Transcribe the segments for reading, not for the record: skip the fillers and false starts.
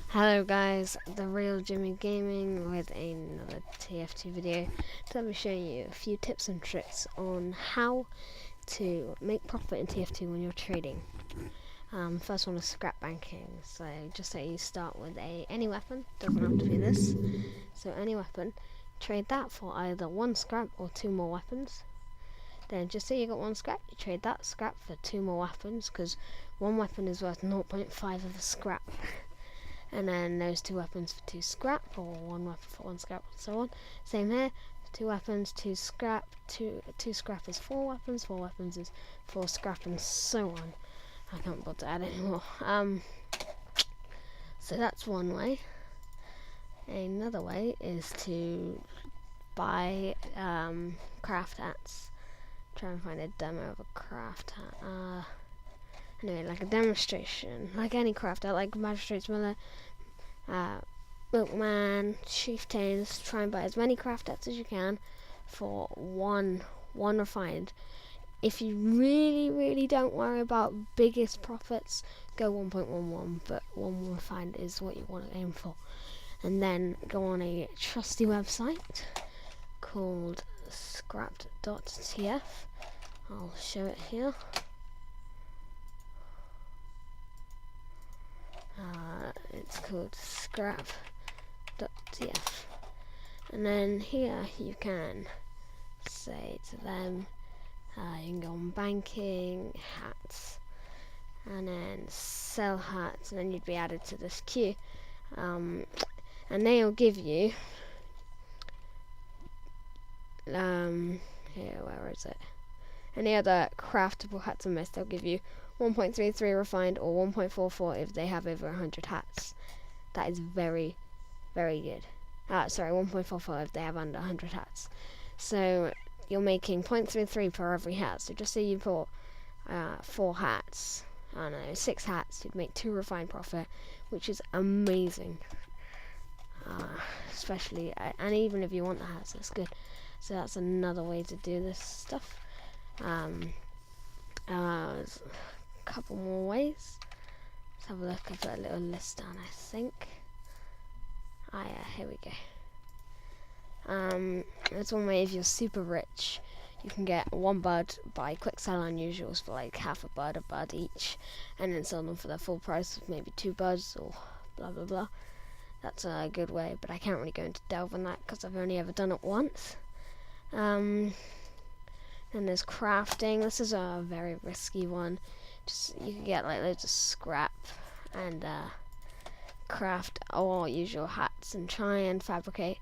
Hello guys, TheRealJimmyGaming with another TF2 video. So I'll be showing you a few tips and tricks on how to make profit in TF2 when you're trading. First one is scrap banking. So just say you start with any weapon, doesn't have to be this. So any weapon, trade that for either 1 scrap or 2 more weapons. Then just say you got 1 scrap, you trade that scrap for 2 more weapons, because 1 weapon is worth 0.5 of a scrap. And then those 2 weapons for 2 scrap, or 1 weapon for 1 scrap, and so on. Same here, 2 weapons, 2 scrap, 2 scrap is 4 weapons, 4 weapons is 4 scrap, and so on. I can't bother to add anymore. So that's one way. Another way is to buy craft hats. Try and find a demo of a craft hat. Anyway, like a demonstration, like any craft hat, like Magistrate's Miller, Milkman, Chieftains. Try and buy as many craft hats as you can for one refined. If you really don't worry about biggest profits, go 1.11, but 1 refined is what you want to aim for. And then go on a trusty website called Scrap.tf. I'll show it here. It's called Scrap.tf, and then here you can say to them, you can go on banking, hats, and then sell hats, and then you'd be added to this queue, and they'll give you here, where is it? Any other craftable hats and mist, they'll give you 1.33 refined or 1.44 if they have over 100 hats. That is very good. Sorry, 1.44 if they have under 100 hats. So you're making 0.33 per every hat. So just say you bought 4 hats, I don't know, 6 hats, you'd make 2 refined profit, which is amazing. Especially, and even if you want the hats, that's good. So that's another way to do this stuff. There's a couple more ways. Let's have a look. I put a little list down, I think. Yeah, here we go. That's one way. If you're super rich, you can get 1 bud, buy quick sell unusuals for like half a bud each, and then sell them for the full price of maybe 2 buds or blah blah blah. That's a good way, but I can't really go into delve on that because I've only ever done it once. Then there's crafting. This is a very risky one. You can get like loads of scrap and craft all usual hats and try and fabricate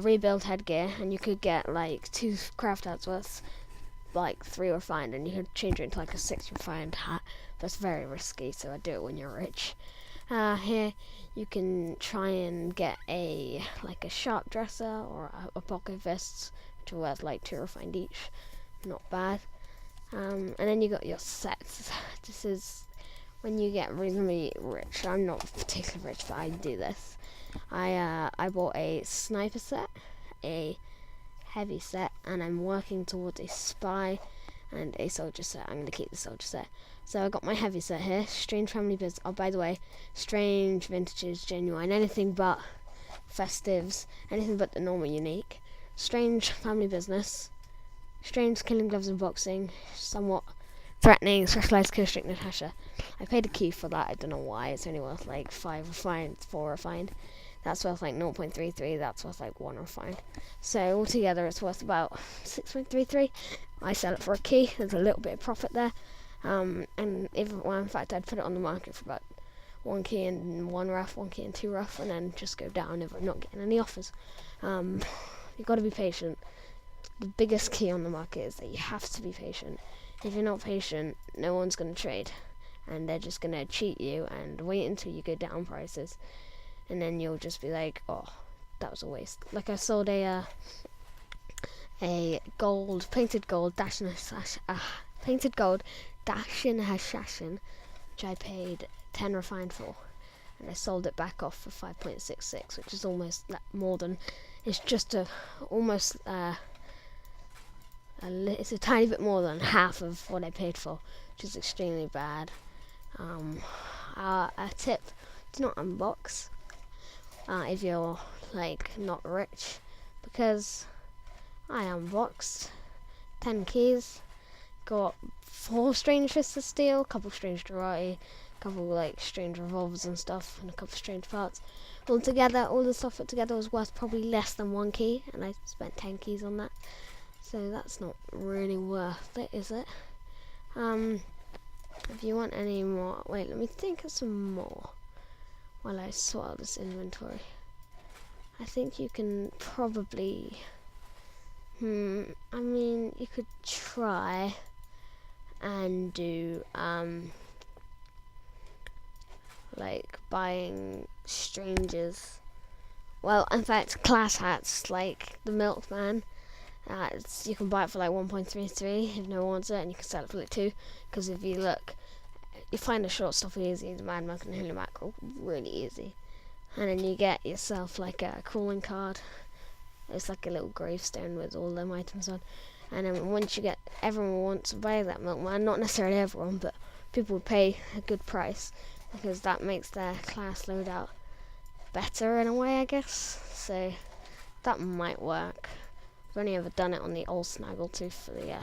rebuild headgear, and you could get like 2 craft hats worth like 3 refined, and you could change it into like a 6 refined hat. That's very risky, so I do it when you're rich. Here you can try and get a sharp dresser or a pocket fists, which are worth like 2 refined each. Not bad. And then you got your sets. This is when you get reasonably rich. I'm not particularly rich, but I do this. I bought a sniper set, a heavy set, and I'm working towards a spy and a soldier set. I'm going to keep the soldier set. So I got my heavy set here. Strange family business. Oh, by the way, strange, vintages, genuine, anything but festives, anything but the normal unique. Strange family business. Strange killing gloves and boxing, somewhat threatening, specialized kill streak Natasha. I paid a key for that, I don't know why, it's only worth like 5 refined, 4 refined. That's worth like 0.33, that's worth like 1 refined. So altogether it's worth about 6.33. I sell it for a key, there's a little bit of profit there. And in fact I'd put it on the market for about 1 key and 1 rough, 1 key and 2 rough, and then just go down if I'm not getting any offers. You've got to be patient. The biggest key on the market is that you have to be patient. If you're not patient, no one's going to trade, and they're just going to cheat you and wait until you go down prices, and then you'll just be like, oh, that was a waste. Like I sold a painted gold dash in assassin, which I paid 10 refined for, and I sold it back off for 5.66, which is almost more than. It's just almost. It's a tiny bit more than half of what I paid for, which is extremely bad. A tip do not unbox if you're like not rich, because I unboxed 10 keys, got 4 strange fists to steal, a couple strange Dorati, a couple like strange revolvers and stuff, and a couple strange parts. Altogether, all the stuff put together was worth probably less than 1 key, and I spent 10 keys on that. So that's not really worth it, is it? If you want any more, wait, let me think of some more while I sort out this inventory. I think you can probably, I mean, you could try and do, like buying strangers. Well, in fact, class hats, like the milkman. You can buy it for like 1.33 if no one wants it, and you can sell it for like 2. Because if you look, you find the short stuff easy, the Mad Monk and Hula Mackerel really easy. And then you get yourself like a calling card. It's like a little gravestone with all them items on. And then once you get, everyone wants to buy that milkman. Not necessarily everyone, but people would pay a good price because that makes their class loadout better in a way, I guess. So that might work. I've only ever done it on the old Snaggletooth for the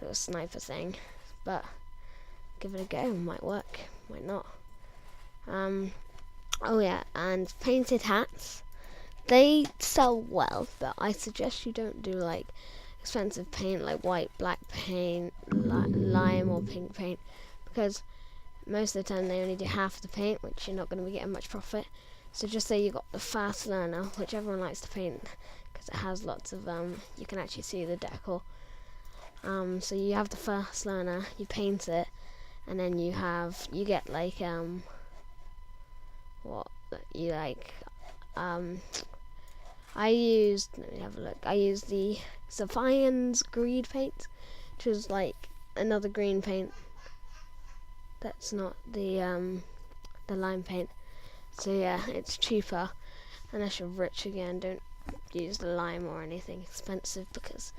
little sniper thing, but give it a go. Might work, might not. Oh yeah, and painted hats. They sell well, but I suggest you don't do like expensive paint like white, black paint, lime or pink paint, because most of the time they only do half the paint, which you're not going to be getting much profit. So just say you got the fast learner, which everyone likes to paint because it has lots of you can actually see the decor. So you have the fast learner, you paint it, and then you get like I used, let me have a look, I used the Sophian's Greed paint, which was like another green paint that's not the lime paint. So yeah, it's cheaper, unless you're rich again. Don't use the lime or anything expensive, because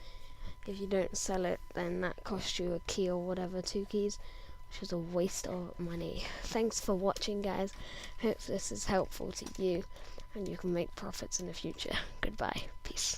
if you don't sell it, then that costs you a key or whatever, 2 keys, which is a waste of money. Thanks for watching, guys. Hope this is helpful to you and you can make profits in the future. Goodbye. Peace.